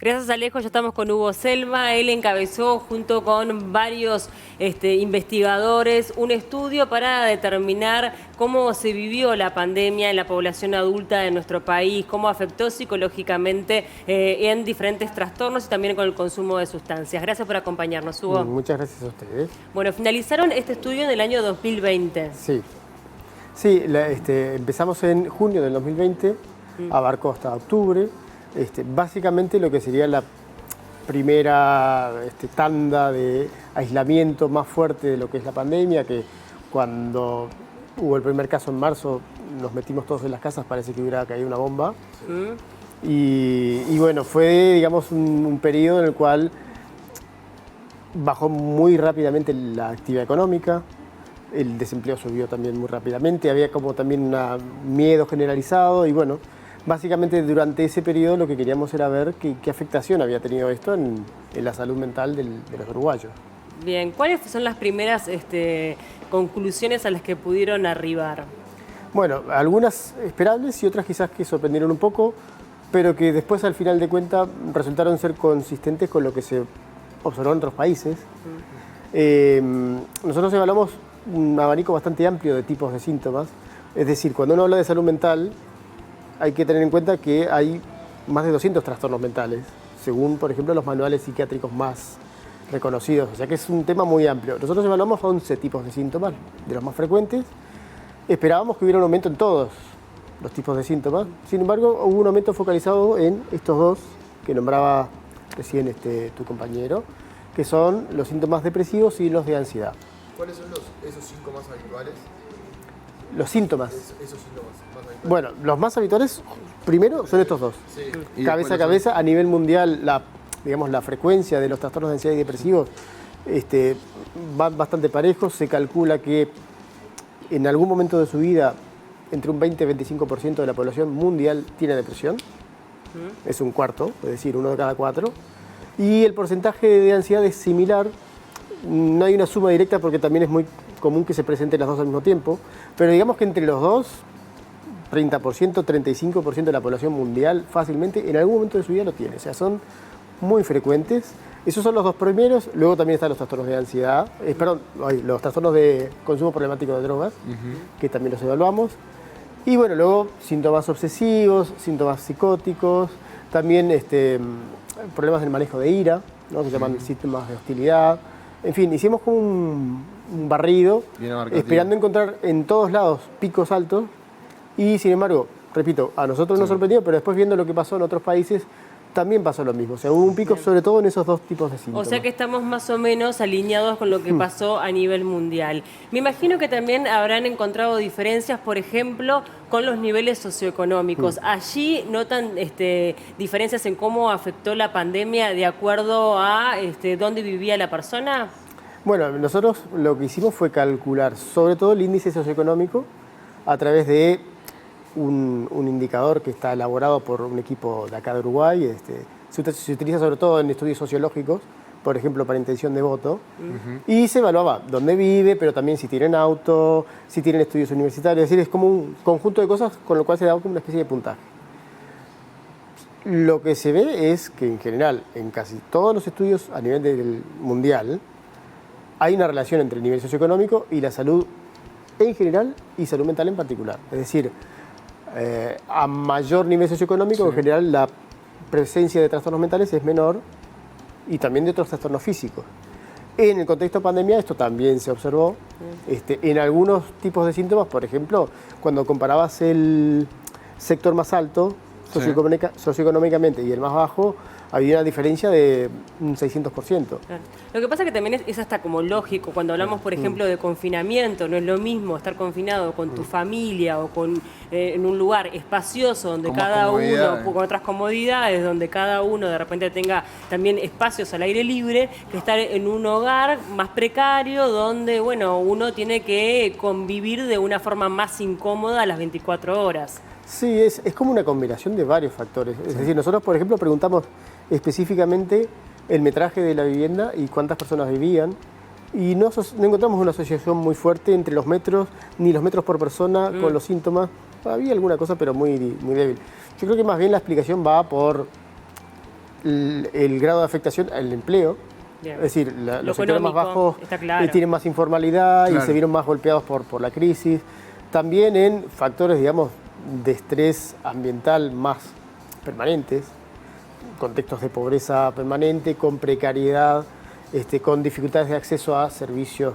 Gracias, Alejo. Ya estamos con Hugo Selma. Él encabezó junto con varios investigadores un estudio para determinar cómo se vivió la pandemia en la población adulta de nuestro país, cómo afectó psicológicamente en diferentes trastornos y también con el consumo de sustancias. Gracias por acompañarnos, Hugo. Muchas gracias a ustedes. Bueno, finalizaron este estudio en el año 2020. Sí, empezamos en junio del 2020, abarcó hasta octubre. Básicamente lo que sería la primera tanda de aislamiento más fuerte de lo que es la pandemia, que cuando hubo el primer caso en marzo nos metimos todos en las casas, parece que hubiera caído una bomba. Y bueno, fue digamos un periodo en el cual bajó muy rápidamente la actividad económica, el desempleo subió también muy rápidamente, había como también un miedo generalizado y bueno, básicamente durante ese periodo lo que queríamos era ver qué afectación había tenido esto en la salud mental de los uruguayos. Bien, ¿cuáles son las primeras conclusiones a las que pudieron arribar? Bueno, algunas esperables y otras quizás que sorprendieron un poco, pero que después al final de cuentas resultaron ser consistentes con lo que se observó en otros países. Nosotros evaluamos un abanico bastante amplio de tipos de síntomas, es decir, cuando uno habla de salud mental, hay que tener en cuenta que hay más de 200 trastornos mentales, según, por ejemplo, los manuales psiquiátricos más reconocidos. O sea que es un tema muy amplio. Nosotros evaluamos 11 tipos de síntomas, de los más frecuentes. Esperábamos que hubiera un aumento en todos los tipos de síntomas. Sin embargo, hubo un aumento focalizado en estos dos que nombraba recién tu compañero, que son los síntomas depresivos y los de ansiedad. ¿Cuáles son esos 5 más habituales? Los síntomas. Esos síntomas más habituales. Bueno, los más habituales, primero, son estos dos. Sí. Cabeza a cabeza, a nivel mundial, la frecuencia de los trastornos de ansiedad y depresivos van bastante parejos. Se calcula que en algún momento de su vida, entre un 20 y 25% de la población mundial tiene depresión. Es un cuarto, es decir, 1 de cada 4. Y el porcentaje de ansiedad es similar. No hay una suma directa porque también es muy común que se presenten las dos al mismo tiempo, pero digamos que entre los dos, 30%, 35% de la población mundial fácilmente en algún momento de su vida lo tiene. O sea, son muy frecuentes. Esos son los dos primeros. Luego también están los trastornos de ansiedad, los trastornos de consumo problemático de drogas, que también los evaluamos. Y bueno, luego síntomas obsesivos, síntomas psicóticos, también problemas del manejo de ira, ¿no? Que se llaman síntomas de hostilidad. En fin, hicimos como un barrido, esperando encontrar en todos lados picos altos y sin embargo, repito, a nosotros nos sorprendió, pero después viendo lo que pasó en otros países, también pasó lo mismo. O sea, hubo un pico sobre todo en esos dos tipos de síntomas. O sea que estamos más o menos alineados con lo que pasó a nivel mundial. Me imagino que también habrán encontrado diferencias, por ejemplo, con los niveles socioeconómicos. ¿Allí notan diferencias en cómo afectó la pandemia de acuerdo a dónde vivía la persona? Bueno, nosotros lo que hicimos fue calcular sobre todo el índice socioeconómico a través de un indicador que está elaborado por un equipo de acá de Uruguay. Se utiliza sobre todo en estudios sociológicos, por ejemplo, para intención de voto. Y se evaluaba dónde vive, pero también si tienen auto, si tienen estudios universitarios. Es decir, es como un conjunto de cosas con lo cual se da como una especie de puntaje. Lo que se ve es que en general, en casi todos los estudios a nivel mundial, hay una relación entre el nivel socioeconómico y la salud en general y salud mental en particular. Es decir, a mayor nivel socioeconómico, en general la presencia de trastornos mentales es menor y también de otros trastornos físicos. En el contexto de pandemia esto también se observó. En algunos tipos de síntomas, por ejemplo, cuando comparabas el sector más alto socioeconómicamente y el más bajo, había una diferencia de un 600%. Claro. Lo que pasa que también es hasta como lógico, cuando hablamos, por ejemplo, de confinamiento, no es lo mismo estar confinado con tu familia o en un lugar espacioso donde cada uno, con otras comodidades, donde cada uno de repente tenga también espacios al aire libre, que estar en un hogar más precario donde, bueno, uno tiene que convivir de una forma más incómoda a las 24 horas. Sí, es como una combinación de varios factores. Es decir, nosotros, por ejemplo, preguntamos específicamente el metraje de la vivienda y cuántas personas vivían. Y no encontramos una asociación muy fuerte entre los metros, ni los metros por persona con los síntomas. Había alguna cosa, pero muy débil. Yo creo que más bien la explicación va por el grado de afectación al empleo. Bien. Es decir, Lo los sectores más económico, bajos está claro. tienen más informalidad y Claro. se vieron más golpeados por la crisis. También en factores, digamos, de estrés ambiental más permanentes, contextos de pobreza permanente, con precariedad, con dificultades de acceso a servicios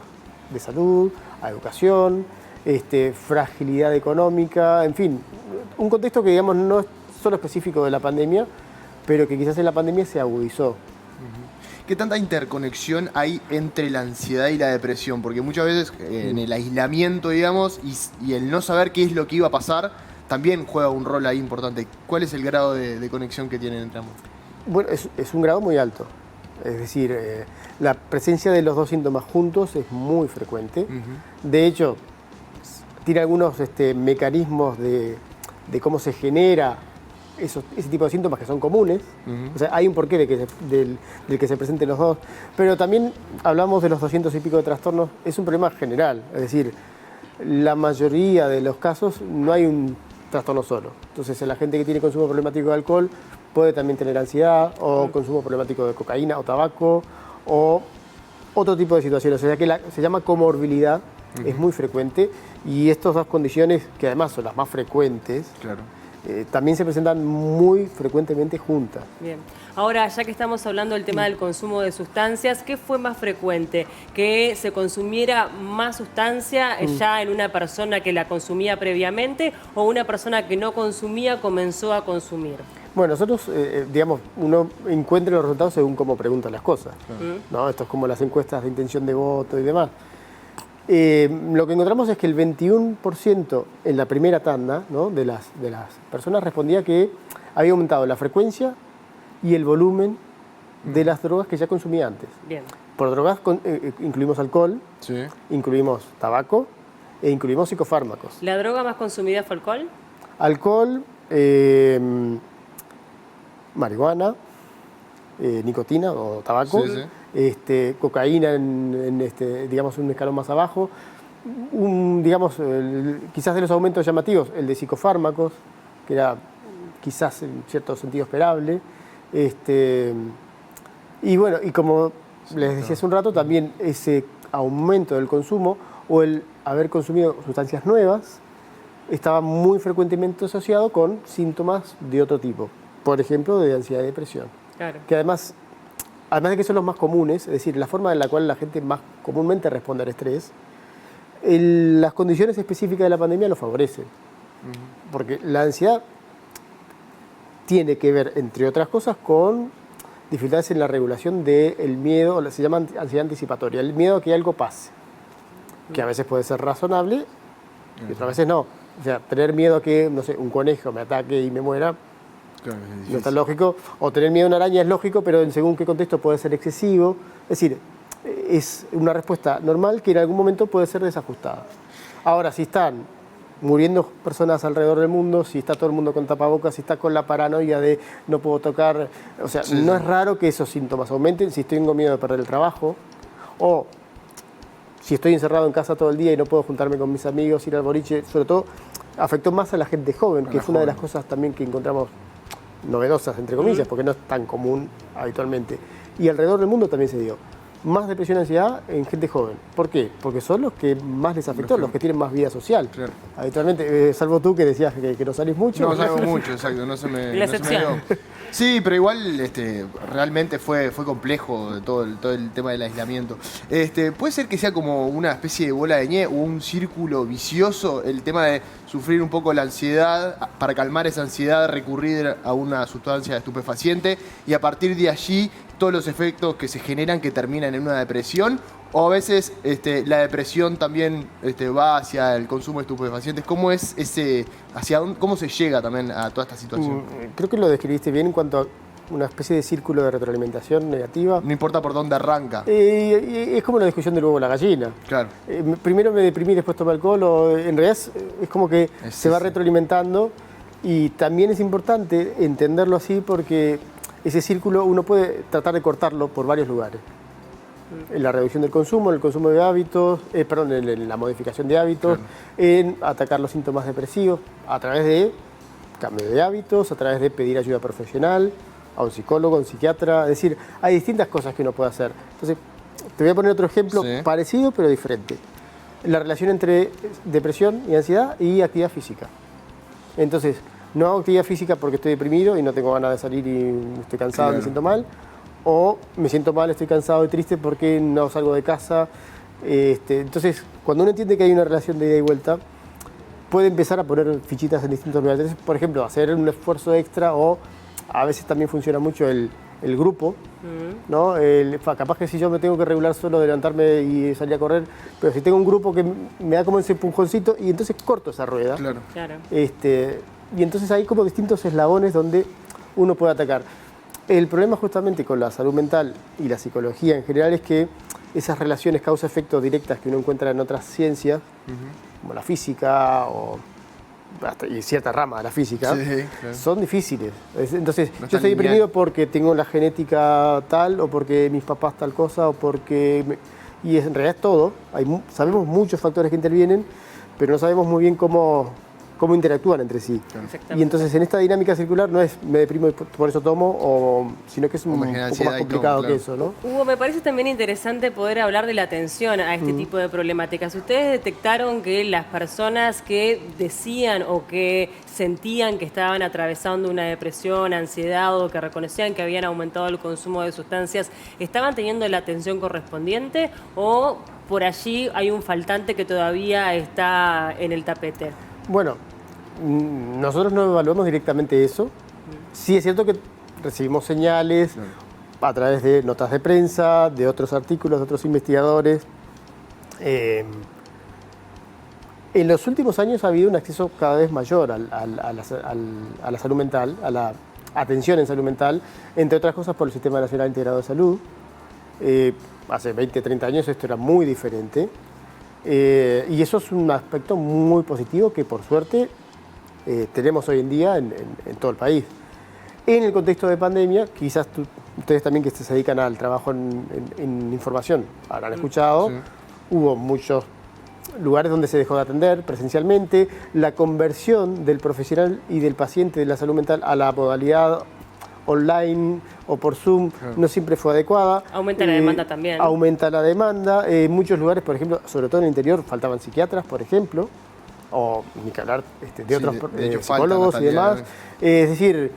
de salud, a educación, fragilidad económica, en fin, un contexto que, digamos, no es solo específico de la pandemia, pero que quizás en la pandemia se agudizó. ¿Qué tanta interconexión hay entre la ansiedad y la depresión? Porque muchas veces en el aislamiento, digamos, y el no saber qué es lo que iba a pasar, también juega un rol ahí importante. ¿Cuál es el grado de conexión que tienen entre ambos? Bueno, es un grado muy alto. Es decir, la presencia de los dos síntomas juntos es muy frecuente. De hecho, tiene algunos mecanismos de cómo se genera ese tipo de síntomas que son comunes. O sea, hay un porqué del que se presenten los dos. Pero también hablamos de los 200 y pico de trastornos. Es un problema general. Es decir, la mayoría de los casos no hay un trastorno solo. Entonces, la gente que tiene consumo problemático de alcohol puede también tener ansiedad o consumo problemático de cocaína o tabaco o otro tipo de situaciones. O sea que se llama comorbilidad, es muy frecuente y estas dos condiciones, que además son las más frecuentes, Claro. También se presentan muy frecuentemente juntas. Bien. Ahora, ya que estamos hablando del tema del consumo de sustancias, ¿qué fue más frecuente? ¿Que se consumiera más sustancia ya en una persona que la consumía previamente o una persona que no consumía comenzó a consumir? Bueno, nosotros, digamos, uno encuentra los resultados según cómo preguntan las cosas. ¿No? Esto es como las encuestas de intención de voto y demás. Lo que encontramos es que el 21% en la primera tanda, ¿no?, de las personas respondía que había aumentado la frecuencia y el volumen de las drogas que ya consumía antes. Bien. Por drogas incluimos alcohol, Sí. incluimos tabaco e incluimos psicofármacos. ¿La droga más consumida fue alcohol? Alcohol, marihuana, nicotina o tabaco, Sí, sí. Cocaína digamos, un escalón más abajo, quizás de los aumentos llamativos, el de psicofármacos, que era quizás en cierto sentido esperable, y bueno, y como les decía hace un rato, también ese aumento del consumo o el haber consumido sustancias nuevas estaba muy frecuentemente asociado con síntomas de otro tipo, por ejemplo, de ansiedad y depresión. Claro. Que además de que son los más comunes, es decir, la forma en la cual la gente más comúnmente responde al estrés, las condiciones específicas de la pandemia lo favorecen. Porque la ansiedad tiene que ver, entre otras cosas, con dificultades en la regulación del miedo, se llama ansiedad anticipatoria, el miedo a que algo pase, que a veces puede ser razonable y otras veces no. O sea, tener miedo a que, no sé, un conejo me ataque y me muera, Claro, es no difícil. es tan lógico. O tener miedo a una araña es lógico, pero en según qué contexto puede ser excesivo. Es decir, es una respuesta normal que en algún momento puede ser desajustada. Ahora, si están muriendo personas alrededor del mundo, si está todo el mundo con tapabocas, si está con la paranoia de no puedo tocar, o sea, Sí, no sí. es raro que esos síntomas aumenten. Si tengo miedo de perder el trabajo o si estoy encerrado en casa todo el día y no puedo juntarme con mis amigos, ir al boliche, sobre todo afectó más a la gente joven, que es una de las cosas también que encontramos novedosas, entre comillas, porque no es tan común habitualmente. Y alrededor del mundo también se dio más depresión y ansiedad en gente joven. ¿Por qué? Porque son los que más les afectó, los que tienen más vida social. Claro. Habitualmente, salvo tú que decías que no salís mucho. No salgo mucho, exacto, no se me... La no se me excepción. dio. Sí, pero igual realmente fue complejo todo el tema del aislamiento. Puede ser que sea como una especie de bola de nieve o un círculo vicioso el tema de sufrir un poco la ansiedad, para calmar esa ansiedad recurrir a una sustancia estupefaciente y a partir de allí todos los efectos que se generan que terminan en una depresión, o a veces la depresión también va hacia el consumo de estupefacientes. ¿Cómo es cómo se llega también a toda esta situación? Creo que lo describiste bien en cuanto a una especie de círculo de retroalimentación negativa. No importa por dónde arranca. Es como la discusión del huevo y la gallina. Claro. Primero me deprimí, después tomé alcohol, o en realidad es como que se va sí. retroalimentando, y también es importante entenderlo así porque ese círculo uno puede tratar de cortarlo por varios lugares. En la reducción del consumo, en el consumo de hábitos, en la modificación de hábitos, Claro. en atacar los síntomas depresivos a través de cambio de hábitos, a través de pedir ayuda profesional, a un psicólogo, a un psiquiatra. Es decir, hay distintas cosas que uno puede hacer. Entonces, te voy a poner otro ejemplo parecido pero diferente. La relación entre depresión y ansiedad y actividad física. Entonces, no hago actividad física porque estoy deprimido y no tengo ganas de salir y estoy cansado, me siento mal. O me siento mal, estoy cansado y triste porque no salgo de casa. Entonces, cuando uno entiende que hay una relación de ida y vuelta, puede empezar a poner fichitas en distintos lugares. Entonces, por ejemplo, hacer un esfuerzo extra o a veces también funciona mucho el grupo, ¿no? Capaz que si yo me tengo que regular solo de levantarme y salir a correr, pero si tengo un grupo que me da como ese empujoncito y entonces corto esa rueda. Claro. Y entonces hay como distintos eslabones donde uno puede atacar. El problema justamente con la salud mental y la psicología en general es que esas relaciones causa-efecto directas que uno encuentra en otras ciencias, como la física y cierta rama de la física, son difíciles. Entonces, no yo estoy deprimido porque tengo la genética tal, o porque mis papás tal cosa, o porque... Y en realidad es todo. Sabemos muchos factores que intervienen, pero no sabemos muy bien cómo interactúan entre sí. Y entonces en esta dinámica circular no es me deprimo y por eso tomo, sino que es un poco más complicado que eso, ¿no? Hugo, me parece también interesante poder hablar de la atención a este tipo de problemáticas. ¿Ustedes detectaron que las personas que decían o que sentían que estaban atravesando una depresión, ansiedad o que reconocían que habían aumentado el consumo de sustancias, estaban teniendo la atención correspondiente o por allí hay un faltante que todavía está en el tapete? Bueno, nosotros no evaluamos directamente eso. Sí es cierto que recibimos señales a través de notas de prensa, de otros artículos, de otros investigadores. En los últimos años ha habido un acceso cada vez mayor a la salud mental, a la atención en salud mental, entre otras cosas por el Sistema Nacional Integrado de Salud. Hace 20, 30 años esto era muy diferente. Y eso es un aspecto muy positivo que por suerte tenemos hoy en día en todo el país. En el contexto de pandemia, quizás ustedes también que se dedican al trabajo en información habrán escuchado, hubo muchos lugares donde se dejó de atender presencialmente, la conversión del profesional y del paciente de la salud mental a la modalidad online o por Zoom no siempre fue adecuada. Aumenta la demanda también. Aumenta la demanda. En muchos lugares, por ejemplo, sobre todo en el interior, faltaban psiquiatras, por ejemplo, o ni que hablar de otros psicólogos y demás. Es decir,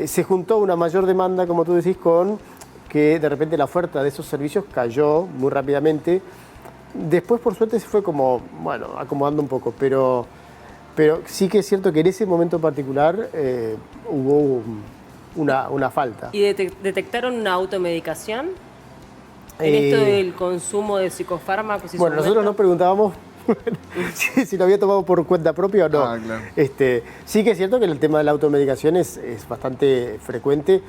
se juntó una mayor demanda, como tú decís, con que de repente la oferta de esos servicios cayó muy rápidamente. Después, por suerte, se fue como, bueno, acomodando un poco, pero sí que es cierto que en ese momento particular hubo una falta. ¿Y detectaron una automedicación en esto del consumo de psicofármacos? Bueno, nosotros nos preguntábamos si lo había tomado por cuenta propia o no. Claro. Sí que es cierto que el tema de la automedicación es bastante frecuente,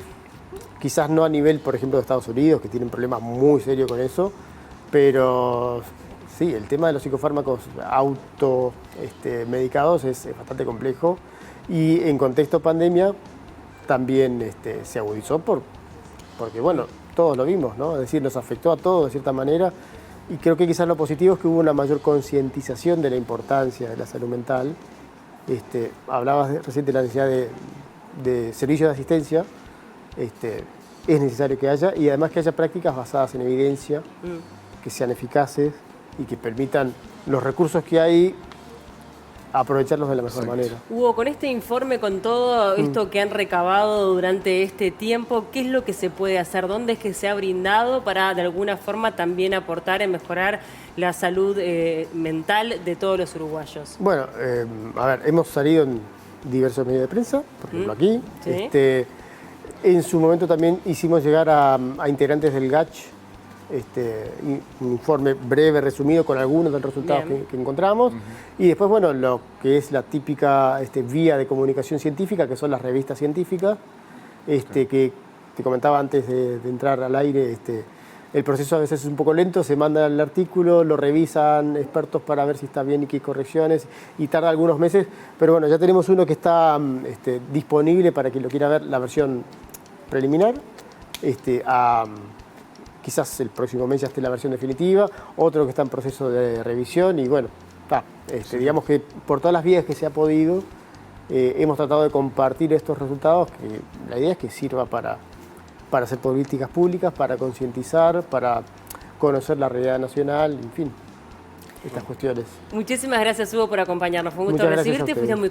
quizás no a nivel, por ejemplo, de Estados Unidos, que tienen problemas muy serios con eso, pero sí, el tema de los psicofármacos medicados es bastante complejo y en contexto pandemia también se agudizó porque, bueno, todos lo vimos, ¿no? Es decir, nos afectó a todos de cierta manera y creo que quizás lo positivo es que hubo una mayor concientización de la importancia de la salud mental. Hablabas recién de la necesidad de servicios de asistencia, es necesario que haya y además que haya prácticas basadas en evidencia, que sean eficaces y que permitan los recursos que hay aprovecharlos de la mejor manera. Hugo, con este informe, con todo esto que han recabado durante este tiempo, ¿qué es lo que se puede hacer? ¿Dónde es que se ha brindado para de alguna forma también aportar en mejorar la salud mental de todos los uruguayos? Bueno, a ver, hemos salido en diversos medios de prensa, por ejemplo aquí. ¿Sí? En su momento también hicimos llegar a integrantes del GACH un informe breve, resumido, con algunos de los resultados que encontramos. Y después, bueno, lo que es la típica vía de comunicación científica, que son las revistas científicas, que te comentaba antes de entrar al aire. El proceso a veces es un poco lento, se manda el artículo, lo revisan expertos para ver si está bien y qué correcciones, y tarda algunos meses, pero bueno, ya tenemos uno que está disponible para quien lo quiera ver, la versión preliminar. Quizás el próximo mes ya esté la versión definitiva, otro que está en proceso de revisión y bueno, digamos que por todas las vías que se ha podido, hemos tratado de compartir estos resultados, que la idea es que sirva para hacer políticas públicas, para concientizar, para conocer la realidad nacional, en fin, estas cuestiones. Muchísimas gracias, Hugo, por acompañarnos. Fue un gusto Muchas gracias a recibirte. ustedes. Fuiste muy